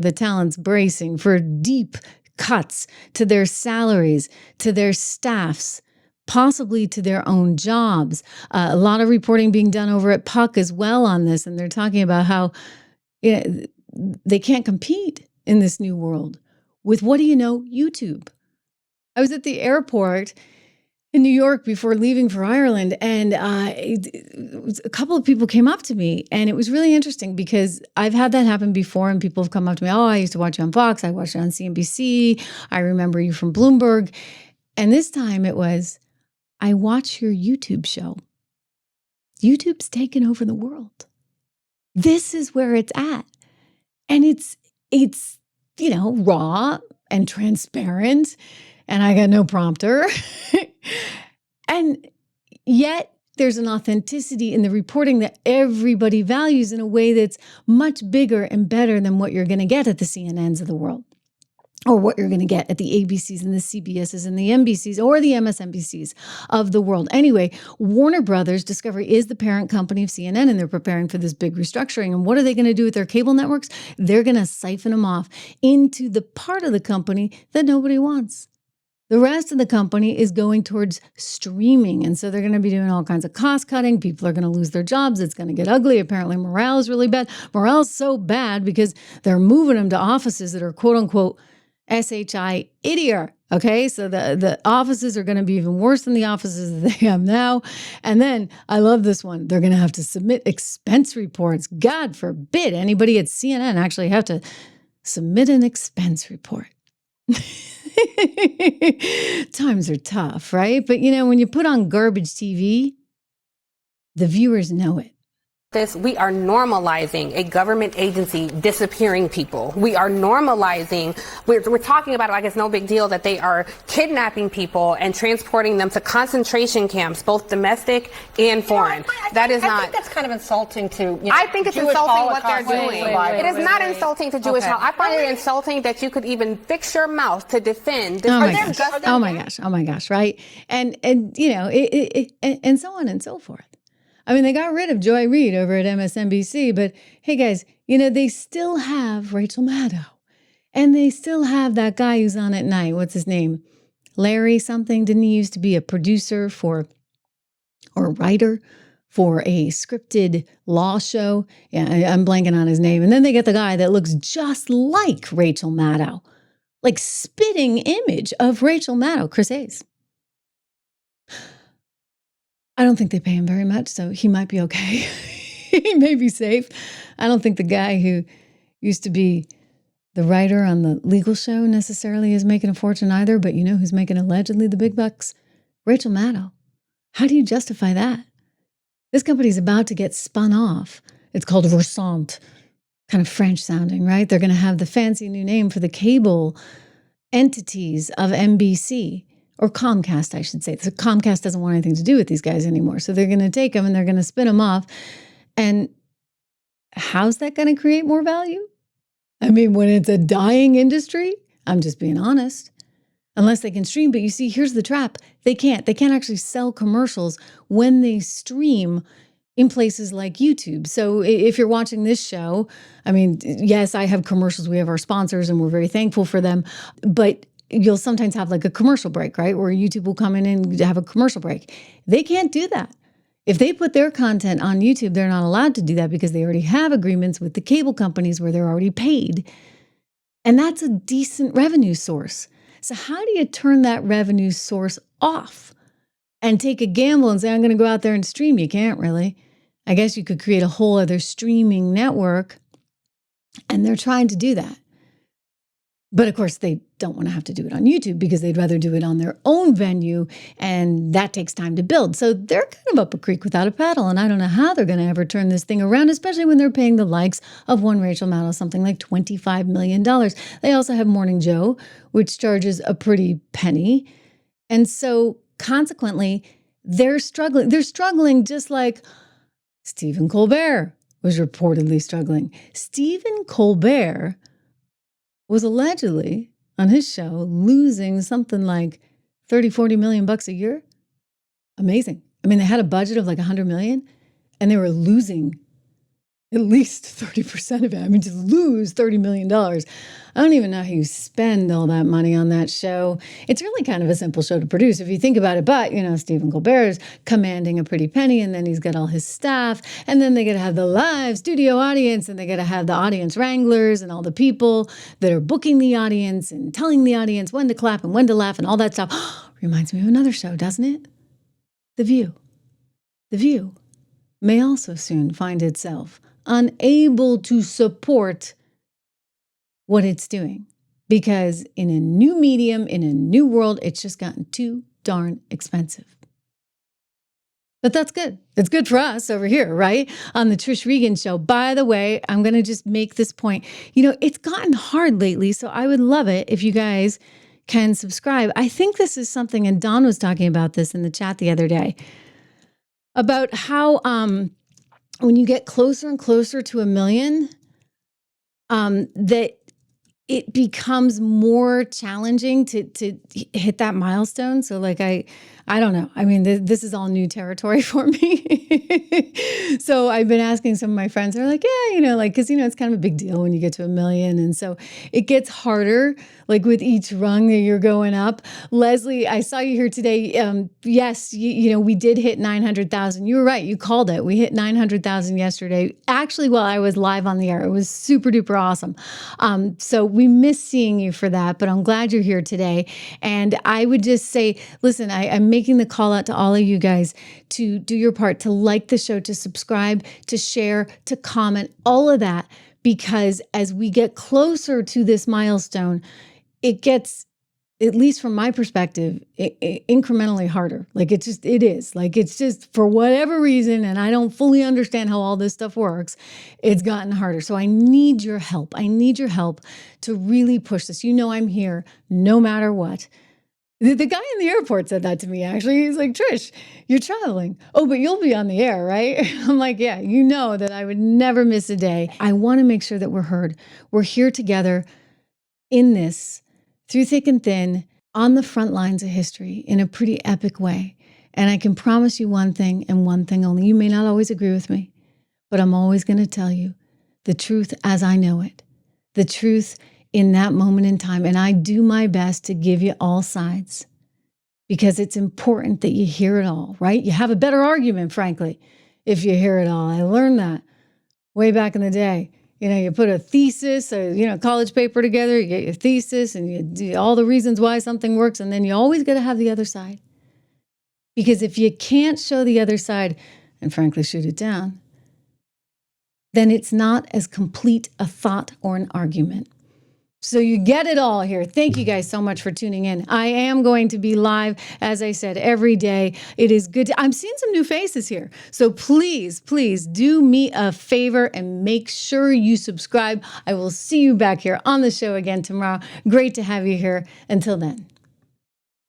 the talent's bracing for deep cuts to their salaries, to their staffs, possibly to their own jobs. A lot of reporting being done over at Puck as well on this, and they're talking about how they can't compete in this new world with, what do you know, YouTube. I was at the airport in New York before leaving for Ireland, and a couple of people came up to me, and it was really interesting because I've had that happen before, and people have come up to me, oh, I used to watch you on Fox, I watched it on CNBC, I remember you from Bloomberg. And this time it was, I watch your YouTube show. YouTube's taken over the world. This is where it's at. And it's raw and transparent, and I got no prompter. And yet there's an authenticity in the reporting that everybody values in a way that's much bigger and better than what you're going to get at the CNNs of the world, or what you're going to get at the ABCs and the CBSs and the NBCs or the MSNBCs of the world. Anyway, Warner Brothers Discovery is the parent company of CNN, and they're preparing for this big restructuring. And what are they going to do with their cable networks? They're going to siphon them off into the part of the company that nobody wants. The rest of the company is going towards streaming. And so they're going to be doing all kinds of cost cutting. People are going to lose their jobs. It's going to get ugly. Apparently, morale is really bad. Morale is so bad because they're moving them to offices that are quote unquote SHI idier. Okay, so the offices are going to be even worse than the offices that they have now. And then I love this one. They're going to have to submit expense reports. God forbid anybody at CNN actually have to submit an expense report. Times are tough, right? But when you put on garbage TV, the viewers know it. We are normalizing a government agency disappearing people. We are normalizing, we're talking about it like it's no big deal that they are kidnapping people and transporting them to concentration camps, both domestic and foreign. I think that's kind of insulting to, I think it's Jewish insulting what they're Holocaust doing. It is not insulting to Jewish Holocaust. I find it insulting that you could even fix your mouth to defend. Oh my gosh, right? And and so on and so forth. I mean, they got rid of Joy Reid over at MSNBC, but hey, guys, they still have Rachel Maddow, and they still have that guy who's on at night. What's his name? Larry something. Didn't he used to be a producer or writer for a scripted law show? Yeah, I'm blanking on his name. And then they get the guy that looks just like Rachel Maddow, like spitting image of Rachel Maddow, Chris Hayes. I don't think they pay him very much, so he might be okay. He may be safe. I don't think the guy who used to be the writer on the legal show necessarily is making a fortune either, but you know who's making allegedly the big bucks? Rachel Maddow. How do you justify that? This company's about to get spun off. It's called Versant, kind of French sounding, right? They're going to have the fancy new name for the cable entities of NBC. Or Comcast, I should say. So Comcast doesn't want anything to do with these guys anymore. So they're going to take them and they're going to spin them off. And how's that going to create more value? I mean, when it's a dying industry, I'm just being honest. Unless they can stream. But you see, here's the trap. They can't. They can't actually sell commercials when they stream in places like YouTube. So if you're watching this show, I mean, yes, I have commercials. We have our sponsors and we're very thankful for them. But you'll sometimes have like a commercial break, right? Where YouTube will come in and have a commercial break. They can't do that. If they put their content on YouTube, they're not allowed to do that because they already have agreements with the cable companies where they're already paid. And that's a decent revenue source. So how do you turn that revenue source off and take a gamble and say, I'm going to go out there and stream? You can't really. I guess you could create a whole other streaming network, and they're trying to do that. But of course, they don't want to have to do it on YouTube because they'd rather do it on their own venue, and that takes time to build. So they're kind of up a creek without a paddle, and I don't know how they're going to ever turn this thing around, especially when they're paying the likes of one Rachel Maddow something like $25 million. They also have Morning Joe, which charges a pretty penny. And so consequently, they're struggling. They're struggling just like Stephen Colbert was reportedly struggling. Stephen Colbert was allegedly on his show losing something like 30-40 million bucks a year. Amazing. I mean, they had a budget of like 100 million and they were losing at least 30% of it. I mean, to lose $30 million. I don't even know how you spend all that money on that show. It's really kind of a simple show to produce if you think about it. But, Stephen Colbert is commanding a pretty penny, and then he's got all his staff, and then they got to have the live studio audience, and they got to have the audience wranglers and all the people that are booking the audience and telling the audience when to clap and when to laugh and all that stuff. Reminds me of another show, doesn't it? The View. The View may also soon find itself unable to support what it's doing because in a new medium, in a new world, it's just gotten too darn expensive. But that's good. It's good for us over here, right? On the Trish Regan show. By the way, I'm going to just make this point. It's gotten hard lately, so I would love it if you guys can subscribe. I think this is something, and Dawn was talking about this in the chat the other day, about how when you get closer and closer to 1 million, that it becomes more challenging to hit that milestone. So I don't know. I mean, this is all new territory for me. So I've been asking some of my friends, they're like, yeah, because, it's kind of a big deal when you get to 1 million. And so it gets harder, with each rung that you're going up. Leslie, I saw you here today. Yes, we did hit 900,000. You were right. You called it. We hit 900,000 yesterday. Actually, while I was live on the air, it was super duper awesome. So we miss seeing you for that, but I'm glad you're here today. And I would just say, listen, I'm making the call out to all of you guys to do your part, to like the show, to subscribe, to share, to comment, all of that, because as we get closer to this milestone, it gets, at least from my perspective, incrementally harder. It is. It's just for whatever reason, and I don't fully understand how all this stuff works, it's gotten harder. So I need your help. I need your help to really push this. I'm here no matter what. The guy in the airport said that to me, actually. He's like, Trish, you're traveling. Oh, but you'll be on the air, right? I'm like, yeah, that I would never miss a day. I want to make sure that we're heard. We're here together in this, through thick and thin, on the front lines of history in a pretty epic way. And I can promise you one thing and one thing only. You may not always agree with me, but I'm always going to tell you the truth as I know it, the truth in that moment in time. And I do my best to give you all sides because it's important that you hear it all, right? You have a better argument, frankly, if you hear it all. I learned that way back in the day. You put a thesis, a college paper together, you get your thesis and you do all the reasons why something works. And then you always got to have the other side. Because if you can't show the other side and frankly shoot it down, then it's not as complete a thought or an argument. So you get it all here. Thank you guys so much for tuning in. I am going to be live, as I said, every day. It is good. I'm seeing some new faces here. So please, please do me a favor and make sure you subscribe. I will see you back here on the show again tomorrow. Great to have you here. Until then.